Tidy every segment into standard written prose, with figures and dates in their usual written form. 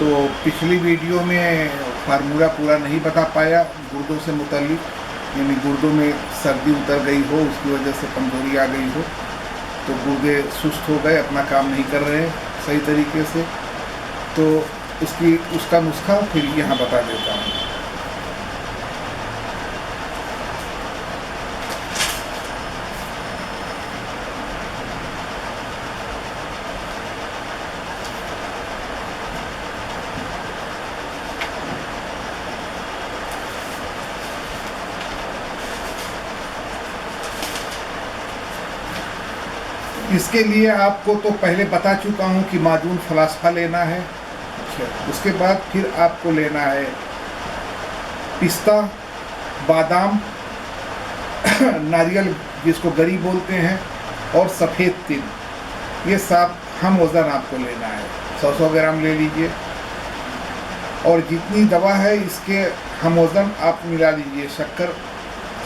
तो पिछली वीडियो में फार्मूला पूरा नहीं बता पाया गुर्दों से मुतल्लिक, यानी गुर्दों में सर्दी उतर गई हो, उसकी वजह से कमज़ोरी आ गई हो, तो गुर्दे सुस्त हो गए, अपना काम नहीं कर रहे सही तरीके से। तो उसका नुस्खा फिर यहाँ बता देता हूँ। इसके लिए आपको तो पहले बता चुका हूँ कि माजून फलास्फा लेना है। उसके बाद फिर आपको लेना है पिस्ता, बादाम, नारियल जिसको गरी बोलते हैं, और सफ़ेद तिल। ये सब हम वज़न आपको लेना है, 100-100 ग्राम ले लीजिए। और जितनी दवा है इसके हम वज़न आप मिला लीजिए। शक्कर,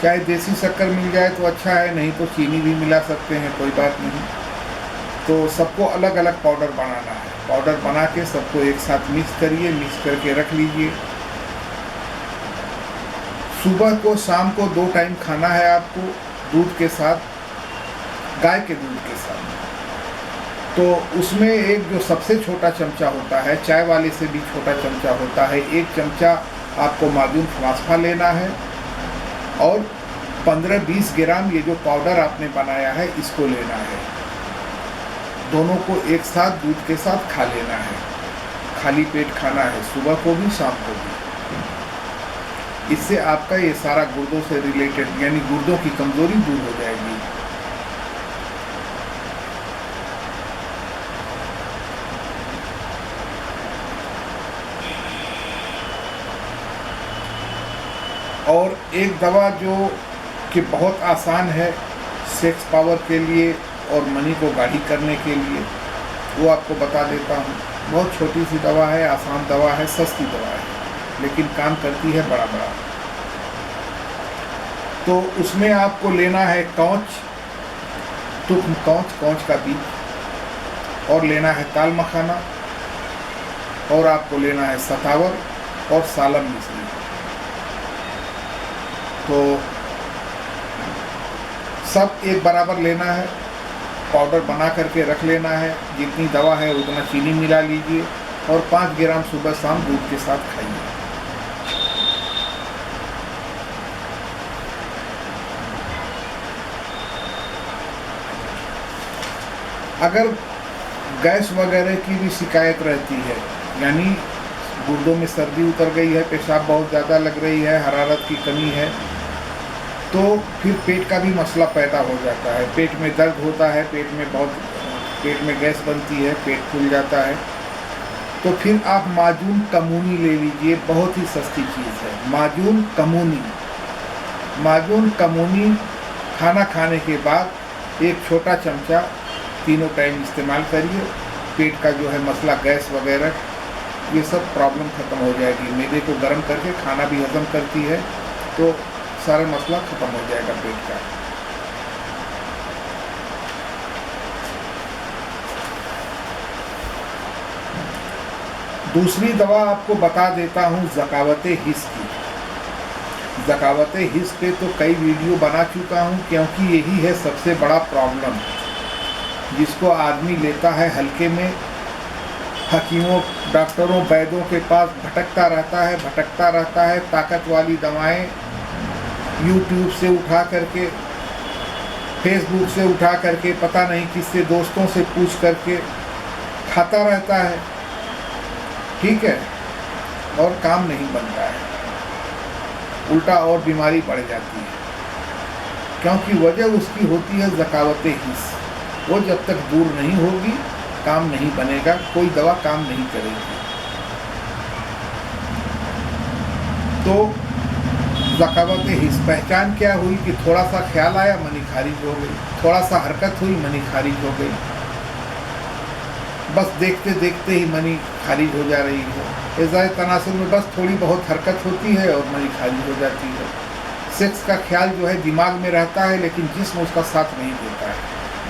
चाहे देसी शक्कर मिल जाए तो अच्छा है, नहीं तो चीनी भी मिला सकते हैं, कोई बात नहीं। तो सबको अलग अलग पाउडर बनाना है। पाउडर बना के सबको एक साथ मिक्स करिए, मिक्स करके रख लीजिए। सुबह को शाम को 2 टाइम खाना है आपको, दूध के साथ, गाय के दूध के साथ। तो उसमें एक जो सबसे छोटा चमचा होता है, चाय वाले से भी छोटा चमचा होता है, 1 चमचा आपको माजून फलास्फा लेना है, और 15-20 ग्राम ये जो पाउडर आपने बनाया है इसको लेना है। दोनों को एक साथ दूध के साथ खा लेना है। खाली पेट खाना है, सुबह को भी शाम को भी। इससे आपका ये सारा गुर्दों से रिलेटेड, यानी गुर्दों की कमजोरी दूर हो जाएगी। और एक दवा जो कि बहुत आसान है सेक्स पावर के लिए और मनी को गाढ़ी करने के लिए, वो आपको बता देता हूँ। बहुत छोटी सी दवा है, आसान दवा है, सस्ती दवा है, लेकिन काम करती है बड़ा बड़ा। तो उसमें आपको लेना है कौच, तुख्म कौच का बीज, और लेना है ताल मखाना, और आपको लेना है सतावर और सालम मिश्री। तो सब एक बराबर लेना है, पाउडर बना करके रख लेना है। जितनी दवा है उतना चीनी मिला लीजिए, और 5 ग्राम सुबह शाम दूध के साथ खाइए। अगर गैस वगैरह की भी शिकायत रहती है, यानी गुर्दों में सर्दी उतर गई है, पेशाब बहुत ज़्यादा लग रही है, हरारत की कमी है, तो फिर पेट का भी मसला पैदा हो जाता है। पेट में दर्द होता है, पेट में गैस बनती है, पेट फूल जाता है, तो फिर आप माजून कमूनी ले लीजिए। बहुत ही सस्ती चीज़ है माजून कमूनी खाना खाने के बाद 1 छोटा चमचा तीनों टाइम इस्तेमाल करिए। पेट का जो है मसला, गैस वगैरह, ये सब प्रॉब्लम ख़त्म हो जाएगी। मैदे को गर्म करके खाना भी हजम करती है, तो सारा मसला ख़त्म हो जाएगा पेट का। दूसरी दवा आपको बता देता हूँ, ज़कावत हिस की। ज़कावत हिस पे तो कई वीडियो बना चुका हूँ, क्योंकि यही है सबसे बड़ा प्रॉब्लम जिसको आदमी लेता है हल्के में। हकीमों, डॉक्टरों, वैद्यों के पास भटकता रहता है। ताकत वाली दवाएं यूट्यूब से उठा करके, फेसबुक से उठा करके, पता नहीं किससे, दोस्तों से पूछ करके खाता रहता है, ठीक है, और काम नहीं बनता है। उल्टा और बीमारी बढ़ जाती है, क्योंकि वजह उसकी होती है ज़कावत हिस। वो जब तक दूर नहीं होगी काम नहीं बनेगा, कोई दवा काम नहीं करेगी। तो ज़कावत हिस पहचान क्या हुई कि थोड़ा सा ख्याल आया, मनी खारिज हो गई, थोड़ा सा हरकत हुई, मनी खारिज हो गई, बस देखते देखते ही मनी खारिज हो जा रही है। इज़ाए तनासुल में बस थोड़ी बहुत हरकत होती है और मनी खारिज हो जाती है। सेक्स का ख्याल जो है दिमाग में रहता है, लेकिन जिस्म उसका साथ नहीं देता है,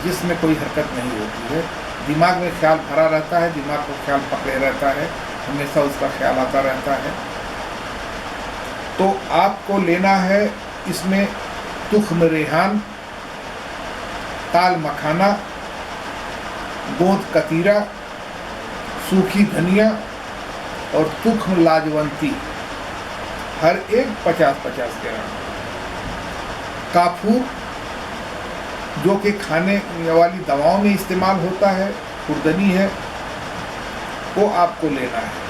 जिसम में कोई हरकत नहीं होती है। दिमाग में ख्याल भरा रहता है, दिमाग को ख्याल पकड़े रहता है, हमेशा उसका ख्याल आता रहता है। तो आपको लेना है इसमें तुख्म रेहान, ताल मखाना, गोंद कतीरा, सूखी धनिया और तुख्म लाजवंती, हर एक 50-50 ग्राम। काफूर जो कि खाने वाली दवाओं में इस्तेमाल होता है, खुर्दनी है, वो आपको लेना है।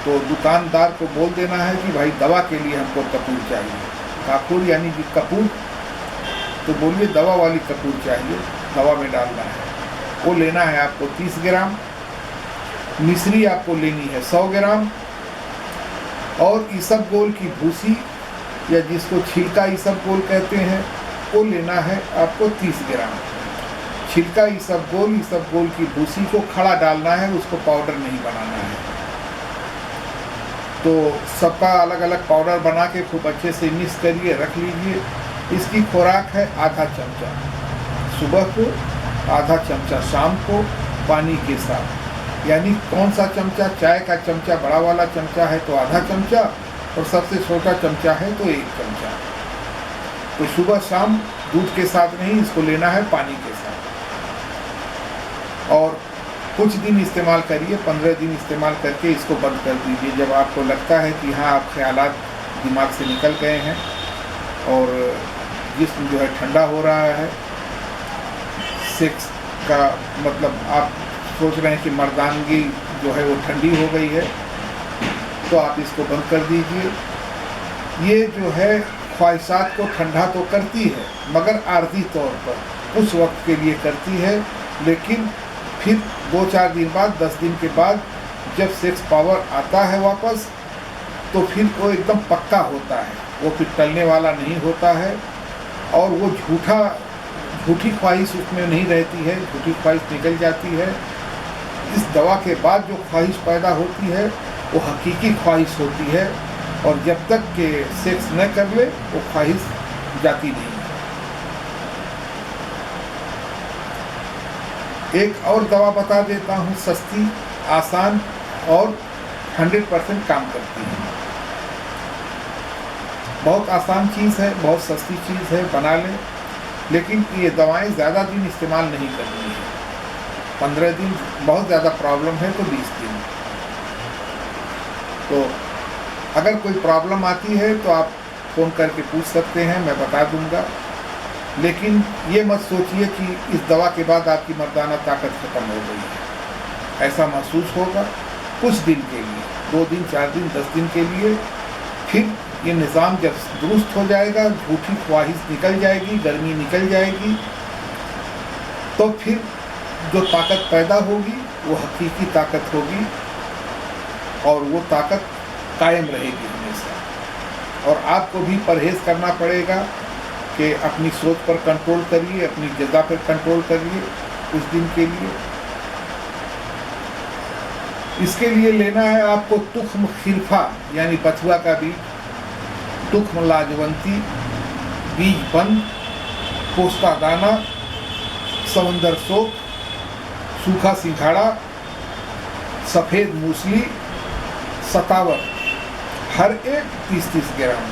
तो दुकानदार को बोल देना है कि भाई दवा के लिए हमको कपूर चाहिए। काफूर यानी कि कपूर, तो बोलिए दवा वाली कपूर चाहिए, दवा में डालना है। वो लेना है आपको 30 ग्राम। मिश्री आपको लेनी है 100 ग्राम। और इसबगोल की भूसी या जिसको छिलका इसबगोल कहते हैं, वो लेना है आपको 30 ग्राम। छिलका इसबगोल की भूसी को खड़ा डालना है, उसको पाउडर नहीं बनाना है। तो सबका अलग अलग पाउडर बना के खूब अच्छे से मिक्स करिए, रख लीजिए। इसकी खुराक है आधा चमचा सुबह को, आधा चमचा शाम को, पानी के साथ। यानी कौन सा चमचा? चाय का चमचा, बड़ा वाला चमचा है तो आधा चमचा, और सबसे छोटा चमचा है तो 1 चमचा। तो सुबह शाम दूध के साथ नहीं, इसको लेना है पानी के साथ। और कुछ दिन इस्तेमाल करिए, 15 दिन इस्तेमाल करके इसको बंद कर दीजिए। जब आपको लगता है कि हाँ आप ख्यालात दिमाग से निकल गए हैं और जिस्म जो है ठंडा हो रहा है, सेक्स का मतलब आप सोच रहे हैं कि मर्दानगी जो है वो ठंडी हो गई है, तो आप इसको बंद कर दीजिए। ये जो है ख्वाहिशात को ठंडा तो करती है, मगर आर्जी तौर पर उस वक्त के लिए करती है। लेकिन फिर 2-4 दिन बाद, 10 दिन के बाद जब सेक्स पावर आता है वापस, तो फिर वो एकदम पक्का होता है, वो फिर टलने वाला नहीं होता है। और वो झूठी ख्वाहिश उसमें नहीं रहती है, झूठी ख्वाहिश निकल जाती है। इस दवा के बाद जो ख्वाहिश पैदा होती है वो हकीकी ख्वाहिश होती है, और जब तक के सेक्स न कर ले वो ख्वाहिश जाती नहीं है। एक और दवा बता देता हूँ, सस्ती, आसान और 100% काम करती है। बहुत आसान चीज़ है, बहुत सस्ती चीज़ है, बना लें। लेकिन ये दवाएं ज़्यादा दिन इस्तेमाल नहीं करनी है। 15 दिन, बहुत ज़्यादा प्रॉब्लम है तो 20 दिन। तो अगर कोई प्रॉब्लम आती है तो आप फ़ोन करके पूछ सकते हैं, मैं बता दूंगा। लेकिन ये मत सोचिए कि इस दवा के बाद आपकी मर्दाना ताकत ख़त्म हो गई है। ऐसा महसूस होगा कुछ दिन के लिए, 2 दिन, 4 दिन, 10 दिन के लिए। फिर ये निज़ाम जब दुरुस्त हो जाएगा, झूठी ख्वाहिश निकल जाएगी, गर्मी निकल जाएगी, तो फिर जो ताकत पैदा होगी वो हकीकी ताकत होगी, और वो ताकत कायम रहेगी हमेशा। और आपको भी परहेज़ करना पड़ेगा कि अपनी सोच पर कंट्रोल करिए, अपनी ग़िज़ा पर कंट्रोल करिए कुछ दिन के लिए। इसके लिए लेना है आपको तुख्म खिरफा यानी बथुआ का बीज, तुख्म लाजवंती, बीज बंद, पोस्ता दाना, समंदर सोप, सूखा सिंघाड़ा, सफ़ेद मूसली, सतावर, हर एक 30-30 ग्राम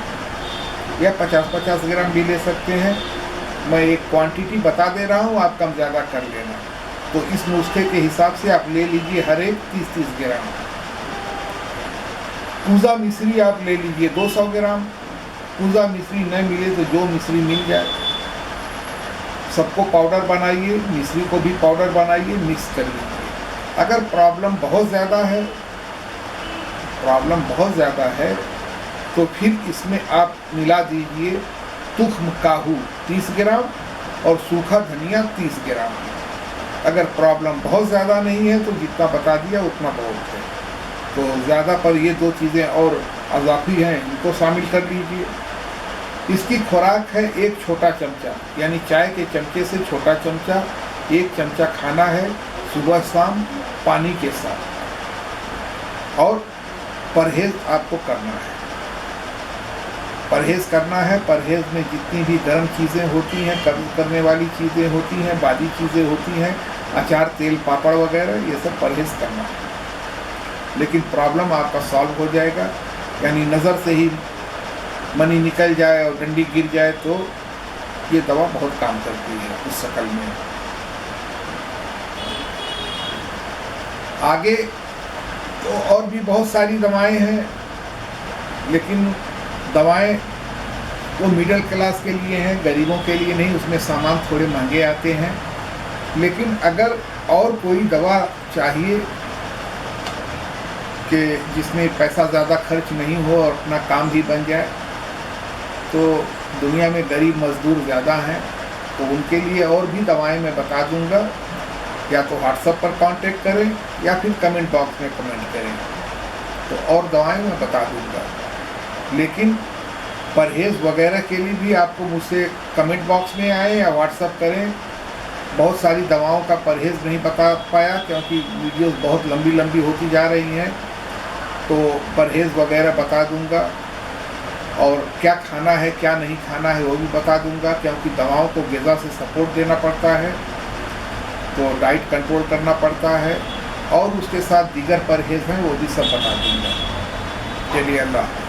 या 50-50 ग्राम भी ले सकते हैं। मैं एक क्वांटिटी बता दे रहा हूँ, आप कम ज़्यादा कर लेना। तो इस नुस्खे के हिसाब से आप ले लीजिए हर एक 30-30 ग्राम। पूजा मिश्री आप ले लीजिए 200 ग्राम। पूजा मिश्री न मिले तो जो मिश्री मिल जाए, सबको पाउडर बनाइए, मिश्री को भी पाउडर बनाइए, मिक्स कर लीजिए। अगर प्रॉब्लम बहुत ज़्यादा है तो फिर इसमें आप मिला दीजिए तुख्म काहू 30 ग्राम और सूखा धनिया 30 ग्राम। अगर प्रॉब्लम बहुत ज़्यादा नहीं है तो जितना बता दिया उतना बहुत है। तो ज़्यादा पर ये 2 चीज़ें और अज़ाफ़ी हैं, इनको शामिल कर लीजिए। इसकी खुराक है 1 छोटा चमचा, यानी चाय के चमचे से छोटा चमचा 1 चमचा खाना है सुबह शाम पानी के साथ। और परहेज़ आपको करना है, परहेज़ में जितनी भी गर्म चीज़ें होती हैं, कब्ज़ करने वाली चीज़ें होती हैं, बादी चीज़ें होती हैं, अचार, तेल, पापड़ वगैरह, ये सब परहेज़ करना है। लेकिन प्रॉब्लम आपका सॉल्व हो जाएगा। यानी नज़र से ही मनी निकल जाए और डंडी गिर जाए तो ये दवा बहुत काम करती है उस शक्ल में। आगे तो और भी बहुत सारी दवाएं हैं, लेकिन दवाएं वो मिडिल क्लास के लिए हैं, गरीबों के लिए नहीं। उसमें सामान थोड़े महंगे आते हैं। लेकिन अगर और कोई दवा चाहिए कि जिसमें पैसा ज़्यादा खर्च नहीं हो और अपना काम भी बन जाए, तो दुनिया में गरीब मज़दूर ज़्यादा हैं, तो उनके लिए और भी दवाएं मैं बता दूंगा। या तो व्हाट्सएप पर कांटेक्ट करें या फिर कमेंट बॉक्स में कमेंट करें, तो और दवाएं मैं बता दूंगा। लेकिन परहेज़ वगैरह के लिए भी आपको मुझसे कमेंट बॉक्स में आए या व्हाट्सएप करें। बहुत सारी दवाओं का परहेज़ नहीं बता पाया क्योंकि वीडियोस बहुत लंबी लंबी होती जा रही हैं, तो परहेज़ वगैरह बता दूंगा और क्या खाना है क्या नहीं खाना है वो भी बता दूंगा, क्योंकि दवाओं को ग़िज़ा से सपोर्ट देना पड़ता है, तो डाइट कंट्रोल करना पड़ता है और उसके साथ दीगर परहेज़ हैं वो भी सब बता दूंगा। चलिए अल्लाह।